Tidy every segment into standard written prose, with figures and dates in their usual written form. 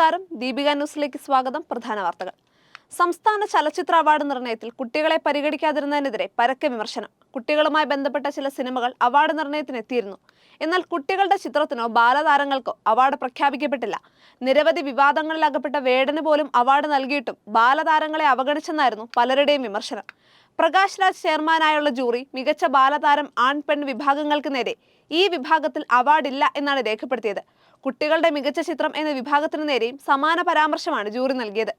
നമസ്കാരം, ദീപിക ന്യൂസിലേക്ക് സ്വാഗതം. പ്രധാന വാർത്തകൾ. സംസ്ഥാന ചലച്ചിത്ര അവാർഡ് നിർണയത്തിൽ കുട്ടികളെ പരിഗണിക്കാതിരുന്നതിനെതിരെ പരക്കെ വിമർശനം. കുട്ടികളുമായി ബന്ധപ്പെട്ട ചില സിനിമകൾ അവാർഡ് നിർണയത്തിന് എത്തിയിരുന്നു. എന്നാൽ കുട്ടികളുടെ ചിത്രത്തിനോ ബാലതാരങ്ങൾക്കോ അവാർഡ് പ്രഖ്യാപിക്കപ്പെട്ടില്ല. നിരവധി വിവാദങ്ങളിൽ അകപ്പെട്ട വേടന് പോലും അവാർഡ് നൽകിയിട്ടും ബാലതാരങ്ങളെ അവഗണിച്ചെന്നായിരുന്നു പലരുടെയും വിമർശനം. പ്രകാശ് രാജ് ചെയർമാനായുള്ള ജൂറി മികച്ച ബാലതാരം ആൺ പെൺ വിഭാഗങ്ങൾക്ക് നേരെ ഈ വിഭാഗത്തിൽ അവാർഡില്ല എന്നാണ് രേഖപ്പെടുത്തിയത്. കുട്ടികളുടെ മികച്ച ചിത്രം എന്ന വിഭാഗത്തിന് നേരെയും സമാന പരാമർശമാണ് ജൂറി നൽകിയത്.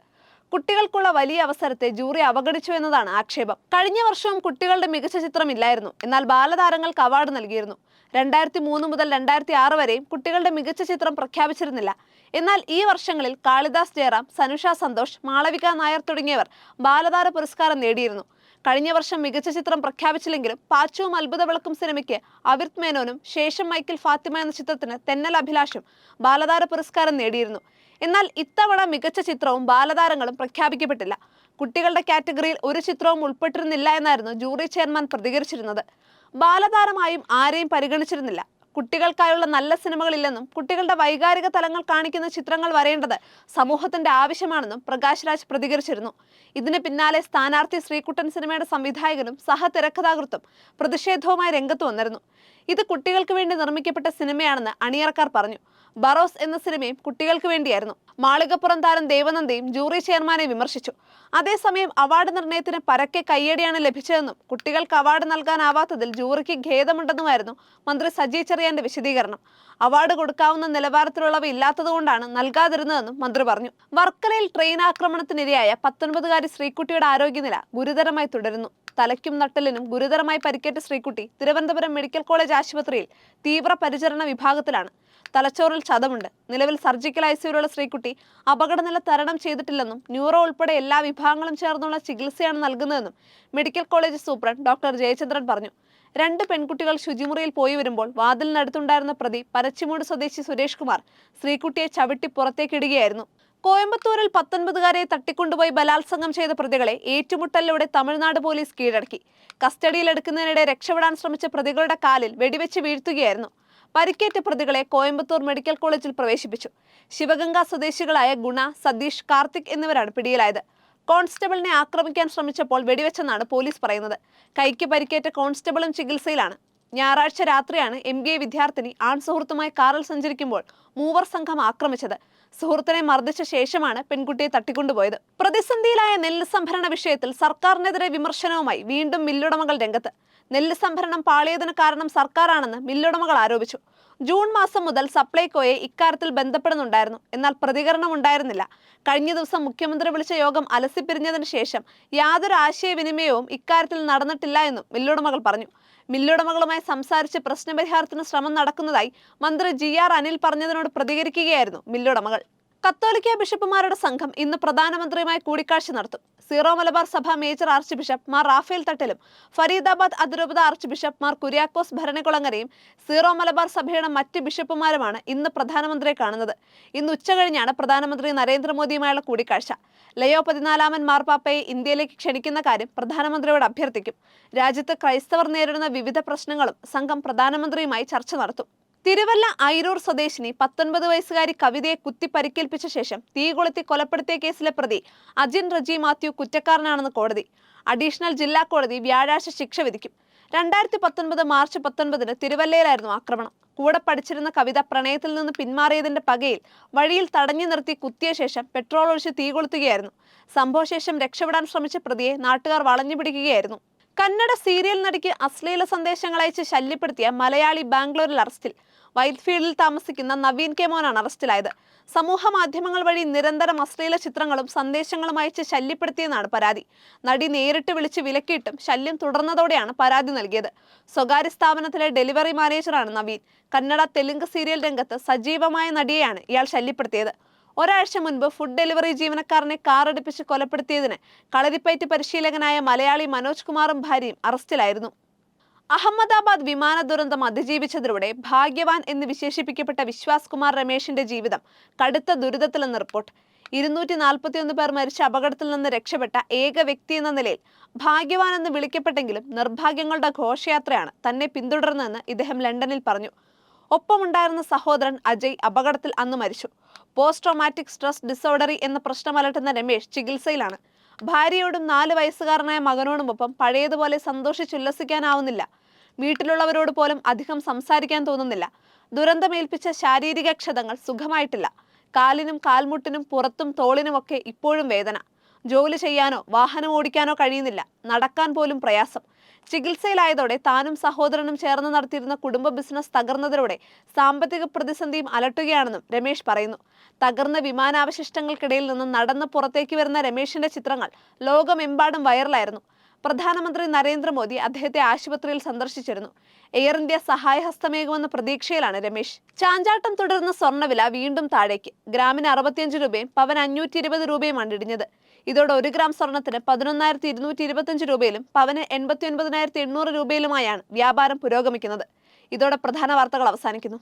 കുട്ടികൾക്കുള്ള വലിയ അവസരത്തെ ജൂറി അവഗണിച്ചു എന്നതാണ് ആക്ഷേപം. കഴിഞ്ഞ വർഷവും കുട്ടികളുടെ മികച്ച ചിത്രം ഇല്ലായിരുന്നു, എന്നാൽ ബാലതാരങ്ങൾക്ക് അവാർഡ് നൽകിയിരുന്നു. 2003 മുതൽ 2006 വരെയും കുട്ടികളുടെ മികച്ച ചിത്രം പ്രഖ്യാപിച്ചിരുന്നില്ല. എന്നാൽ ഈ വർഷങ്ങളിൽ കാളിദാസ് ജയറാം, സനുഷ സന്തോഷ്, മാളവിക നായർ തുടങ്ങിയവർ ബാലതാര പുരസ്കാരം നേടിയിരുന്നു. കഴിഞ്ഞ വർഷം മികച്ച ചിത്രം പ്രഖ്യാപിച്ചില്ലെങ്കിലും പാച്ചുവും അത്ഭുത വിളക്കും സിനിമയ്ക്ക് അവിർത് മേനോനും ശേഷം മൈക്കിൾ ഫാത്തിമ എന്ന ചിത്രത്തിന് തെന്നൽ അഭിലാഷും ബാലതാര പുരസ്കാരം നേടിയിരുന്നു. എന്നാൽ ഇത്തവണ മികച്ച ചിത്രവും ബാലതാരങ്ങളും പ്രഖ്യാപിക്കപ്പെട്ടില്ല. കുട്ടികളുടെ കാറ്റഗറിയിൽ ഒരു ചിത്രവും ഉൾപ്പെട്ടിരുന്നില്ല എന്നായിരുന്നു ജൂറി ചെയർമാൻ പ്രതികരിച്ചിരുന്നത്. ബാലതാരമായും ആരെയും പരിഗണിച്ചിരുന്നില്ല. കുട്ടികൾക്കായുള്ള നല്ല സിനിമകളില്ലെന്നും കുട്ടികളുടെ വൈകാരിക തലങ്ങൾ കാണിക്കുന്ന ചിത്രങ്ങൾ വരേണ്ടത് സമൂഹത്തിന്റെ ആവശ്യമാണെന്നും പ്രകാശ് രാജ് പ്രതികരിച്ചിരുന്നു. ഇതിന് പിന്നാലെ സ്ഥാനാർത്ഥി ശ്രീകുട്ടൻ സിനിമയുടെ സംവിധായകനും സഹതിരക്കഥാകൃത്തും പ്രതിഷേധവുമായി രംഗത്ത് വന്നിരുന്നു. ഇത് കുട്ടികൾക്ക് വേണ്ടി നിർമ്മിക്കപ്പെട്ട സിനിമയാണെന്ന് അണിയറക്കാർ പറഞ്ഞു. ബറോസ് എന്ന സിനിമയും കുട്ടികൾക്ക് വേണ്ടിയായിരുന്നു. മാളികപ്പുറം താരം ദേവനന്ദയും ജൂറി ചെയർമാനെ വിമർശിച്ചു. അതേസമയം അവാർഡ് നിർണയത്തിന് പരക്കെ കയ്യടിയാണ് ലഭിച്ചതെന്നും കുട്ടികൾക്ക് അവാർഡ് നൽകാനാവാത്തതിൽ ജൂറിക്ക് ഖേദമുണ്ടെന്നുമായിരുന്നു മന്ത്രി സജി ചെറിയാന്റെ വിശദീകരണം. അവാർഡ് കൊടുക്കാവുന്ന നിലവാരത്തിലുള്ളവ ഇല്ലാത്തതുകൊണ്ടാണ് നൽകാതിരുന്നതെന്നും മന്ത്രി പറഞ്ഞു. വർക്കലയിൽ ട്രെയിൻ ആക്രമണത്തിനിരയായ 19-കാരി ശ്രീകുട്ടിയുടെ ആരോഗ്യനില ഗുരുതരമായി തുടരുന്നു. തലയ്ക്കും നട്ടലിനും ഗുരുതരമായി പരിക്കേറ്റ ശ്രീകുട്ടി തിരുവനന്തപുരം മെഡിക്കൽ കോളേജ് ആശുപത്രിയിൽ തീവ്രപരിചരണ വിഭാഗത്തിലാണ്. തലച്ചോറിൽ ചതവുണ്ട്. നിലവിൽ സർജിക്കൽ ഐസിയുവിലുള്ള ശ്രീകുട്ടി അപകടനില തരണം ചെയ്തിട്ടില്ലെന്നും ന്യൂറോ ഉൾപ്പെടെ എല്ലാ വിഭാഗങ്ങളും ചേർന്നുള്ള ചികിത്സയാണ് നൽകുന്നതെന്നും medical college superintendent doctor Jayachandran പറഞ്ഞു. 2 പെൺകുട്ടികൾ ശുചിമുറിയിൽ പോയി വരുമ്പോൾ വാതിലിനടുത്തുണ്ടായിരുന്ന പ്രതി പരച്ചിമൂട് സ്വദേശി സുരേഷ് കുമാർ ശ്രീകുട്ടിയെ ചവിട്ടി പുറത്തേക്കിടുകയായിരുന്നു. കോയമ്പത്തൂരിൽ 19-കാരെ തട്ടിക്കൊണ്ടുപോയി ബലാത്സംഗം ചെയ്ത പ്രതികളെ ഏറ്റുമുട്ടലിലൂടെ തമിഴ്നാട് പോലീസ് കീഴടക്കി. കസ്റ്റഡിയിലെടുക്കുന്നതിനിടെ രക്ഷപ്പെടാൻ ശ്രമിച്ച പ്രതികളുടെ കാലിൽ വെടിവെച്ച് വീഴ്ത്തുകയായിരുന്നു. പരിക്കേറ്റ പ്രതികളെ കോയമ്പത്തൂർ മെഡിക്കൽ കോളേജിൽ പ്രവേശിപ്പിച്ചു. ശിവഗംഗ സ്വദേശികളായ ഗുണ, സതീഷ്, കാർത്തിക് എന്നിവരാണ് പിടിയിലായത്. കോൺസ്റ്റബിളിനെ ആക്രമിക്കാൻ ശ്രമിച്ചപ്പോൾ വെടിവെച്ചെന്നാണ് പോലീസ് പറയുന്നത്. കൈക്ക് പരിക്കേറ്റ കോൺസ്റ്റബിളും ചികിത്സയിലാണ്. ഞായറാഴ്ച രാത്രിയാണ് MBA വിദ്യാർത്ഥിനി ആൺ സുഹൃത്തുമായി കാറിൽ സഞ്ചരിക്കുമ്പോൾ മൂവർ സംഘം ആക്രമിച്ചത്. സുഹൃത്തിനെ മർദ്ദിച്ച ശേഷമാണ് പെൺകുട്ടിയെ തട്ടിക്കൊണ്ടുപോയത്. പ്രതിസന്ധിയിലായ നെല്ല് സംഭരണ വിഷയത്തിൽ സർക്കാരിനെതിരെ വിമർശനവുമായി വീണ്ടും മില്ലുടമകൾ രംഗത്ത്. നെല്ല് സംഭരണം പാളിയതിന് കാരണം സർക്കാരാണെന്ന് മില്ലുടമകൾ ആരോപിച്ചു. ജൂൺ മാസം മുതൽ സപ്ലൈകോയെ ഇക്കാര്യത്തിൽ ബന്ധപ്പെടുന്നുണ്ടായിരുന്നു, എന്നാൽ പ്രതികരണം ഉണ്ടായിരുന്നില്ല. കഴിഞ്ഞ ദിവസം മുഖ്യമന്ത്രി വിളിച്ച യോഗം അലസിപ്പിരിഞ്ഞതിന് ശേഷം യാതൊരു ആശയവിനിമയവും ഇക്കാര്യത്തിൽ നടന്നിട്ടില്ല എന്നും മില്ലുടമകൾ പറഞ്ഞു. മില്ലുടമകളുമായി സംസാരിച്ച് പ്രശ്നപരിഹാരത്തിന് ശ്രമം നടക്കുന്നതായി മന്ത്രി GR അനിൽ പറഞ്ഞതിനോട് പ്രതികരിക്കുകയായിരുന്നു മില്ലുടമകൾ. കത്തോലിക്ക ബിഷപ്പുമാരുടെ സംഘം ഇന്ന് പ്രധാനമന്ത്രിയുമായി കൂടിക്കാഴ്ച നടത്തും. സീറോ മലബാർ സഭ major archbishop Mar Raphael തട്ടിലും ഫരീദാബാദ് അതിരൂപത ആർച്ച് ബിഷപ്പ് മാർ കുര്യാക്കോസ് ഭരണകുളങ്ങരയും സീറോ മലബാർ സഭയുടെ മറ്റ് ബിഷപ്പുമാരുമാണ് ഇന്ന് പ്രധാനമന്ത്രിയെ കാണുന്നത്. ഇന്ന് ഉച്ചകഴിഞ്ഞാണ് പ്രധാനമന്ത്രി നരേന്ദ്രമോദിയുമായുള്ള കൂടിക്കാഴ്ച. ലയോ 14 മാർപ്പാപ്പയെ ഇന്ത്യയിലേക്ക് ക്ഷണിക്കുന്ന കാര്യം പ്രധാനമന്ത്രിയോട് അഭ്യർത്ഥിക്കും. രാജ്യത്ത് ക്രൈസ്തവർ നേരിടുന്ന വിവിധ പ്രശ്നങ്ങളും സംഘം പ്രധാനമന്ത്രിയുമായി ചർച്ച നടത്തും. തിരുവല്ല ഐരൂർ സ്വദേശിനി 19 വയസ്സുകാരി കവിതയെ കുത്തി പരിക്കേൽപ്പിച്ച ശേഷം തീ കൊളുത്തി കൊലപ്പെടുത്തിയ കേസിലെ പ്രതി അജിൻ റജി മാത്യു കുറ്റക്കാരനാണെന്ന് കോടതി. അഡീഷണൽ ജില്ലാ കോടതി വ്യാഴാഴ്ച ശിക്ഷ വിധിക്കും. 2019 മാർച്ച് 19-ന് തിരുവല്ലയിലായിരുന്നു ആക്രമണം. കൂടെ പഠിച്ചിരുന്ന കവിത പ്രണയത്തിൽ നിന്ന് പിന്മാറിയതിന്റെ പകയിൽ വഴിയിൽ തടഞ്ഞു നിർത്തി കുത്തിയ ശേഷം പെട്രോൾ ഒഴിച്ച് തീ കൊളുത്തുകയായിരുന്നു. സംഭവശേഷം രക്ഷപ്പെടാൻ ശ്രമിച്ച പ്രതിയെ നാട്ടുകാർ വളഞ്ഞു പിടിക്കുകയായിരുന്നു. കന്നഡ സീരിയൽ നടിക്ക് അശ്ലീല സന്ദേശങ്ങൾ അയച്ച് ശല്യപ്പെടുത്തിയ മലയാളി ബാംഗ്ലൂരിൽ അറസ്റ്റിൽ. വൈറ്റ്ഫീൽഡിൽ താമസിക്കുന്ന നവീൻ കെ മോനാണ് അറസ്റ്റിലായത്. സമൂഹ മാധ്യമങ്ങൾ വഴി നിരന്തരം അശ്ലീല ചിത്രങ്ങളും സന്ദേശങ്ങളും അയച്ച് ശല്യപ്പെടുത്തിയെന്നാണ് പരാതി. നടി നേരിട്ട് വിളിച്ച് വിലക്കിയിട്ടും ശല്യം തുടർന്നതോടെയാണ് പരാതി നൽകിയത്. സ്വകാര്യ സ്ഥാപനത്തിലെ ഡെലിവറി മാനേജറാണ് നവീൻ. കന്നഡ, തെലുങ്ക് സീരിയൽ രംഗത്ത് സജീവമായ നടിയെയാണ് ഇയാൾ ശല്യപ്പെടുത്തിയത്. ഒരാഴ്ച മുൻപ് ഫുഡ് ഡെലിവറി ജീവനക്കാരനെ കാറടിപ്പിച്ച് കൊലപ്പെടുത്തിയതിന് കളരിപ്പയറ്റ് പരിശീലകനായ മലയാളി മനോജ് കുമാറും ഭാര്യയും അറസ്റ്റിലായിരുന്നു. അഹമ്മദാബാദ് വിമാന ദുരന്തം അതിജീവിച്ചതിലൂടെ ഭാഗ്യവാൻ എന്ന് വിശേഷിപ്പിക്കപ്പെട്ട വിശ്വാസ് കുമാർ രമേശിന്റെ ജീവിതം കടുത്ത ദുരിതത്തിലെന്ന് റിപ്പോർട്ട്. 241 പേർ മരിച്ച അപകടത്തിൽ നിന്ന് രക്ഷപ്പെട്ട ഏക വ്യക്തി എന്ന നിലയിൽ ഭാഗ്യവാൻ എന്ന് വിളിക്കപ്പെട്ടെങ്കിലും നിർഭാഗ്യങ്ങളുടെ ഘോഷയാത്രയാണ് തന്നെ പിന്തുടർന്നതെന്ന് ഇദ്ദേഹം ലണ്ടനിൽ പറഞ്ഞു. ഒപ്പമുണ്ടായിരുന്ന സഹോദരൻ അജയ് അപകടത്തിൽ അന്ന് മരിച്ചു. പോസ്റ്റ് ട്രോമാറ്റിക് സ്ട്രെസ് ഡിസോർഡറി എന്ന പ്രശ്നം അലട്ടുന്ന രമേശ് ചികിത്സയിലാണ്. ഭാര്യയോടും 4 വയസ്സുകാരനായ മകനോടുമൊപ്പം പഴയതുപോലെ സന്തോഷിച്ചുല്ലസിക്കാനാവുന്നില്ല. വീട്ടിലുള്ളവരോട് പോലും അധികം സംസാരിക്കാൻ തോന്നുന്നില്ല. ദുരന്തമേൽപ്പിച്ച ശാരീരിക ക്ഷതങ്ങൾ സുഖമായിട്ടില്ല. കാലിനും കാൽമുട്ടിനും പുറത്തും തോളിനുമൊക്കെ ഇപ്പോഴും വേദന. ജോലി ചെയ്യാനോ വാഹനം ഓടിക്കാനോ കഴിയുന്നില്ല. നടക്കാൻ പോലും പ്രയാസം. ചികിത്സയിലായതോടെ താനും സഹോദരനും ചേർന്ന് നടത്തിയിരുന്ന കുടുംബ ബിസിനസ് തകർന്നതോടെ സാമ്പത്തിക പ്രതിസന്ധിയും അലട്ടുകയാണെന്നും രമേശ് പറയുന്നു. തകർന്ന വിമാനാവശിഷ്ടങ്ങൾക്കിടയിൽ നിന്ന് നടന്ന് പുറത്തേക്ക് വരുന്ന രമേശിന്റെ ചിത്രങ്ങൾ ലോകമെമ്പാടും വൈറലായിരുന്നു. പ്രധാനമന്ത്രി നരേന്ദ്രമോദി അദ്ദേഹത്തെ ആശുപത്രിയിൽ സന്ദർശിച്ചിരുന്നു. എയർ ഇന്ത്യ സഹായഹസ്തമേകുമെന്ന പ്രതീക്ഷയിലാണ് രമേശ്. ചാഞ്ചാട്ടം തുടർന്ന സ്വർണ്ണവില വീണ്ടും താഴേക്ക്. ഗ്രാമിന് 65 രൂപയും പവന് 520 രൂപയുമാണ് ഇടിഞ്ഞത്. ഇതോടെ 1 ഗ്രാം സ്വർണത്തിന് 11,225 രൂപയിലും പവന് 89,800 രൂപയിലുമായാണ് വ്യാപാരം പുരോഗമിക്കുന്നത്. ഇതോടെ പ്രധാന വാർത്തകൾ അവസാനിക്കുന്നു.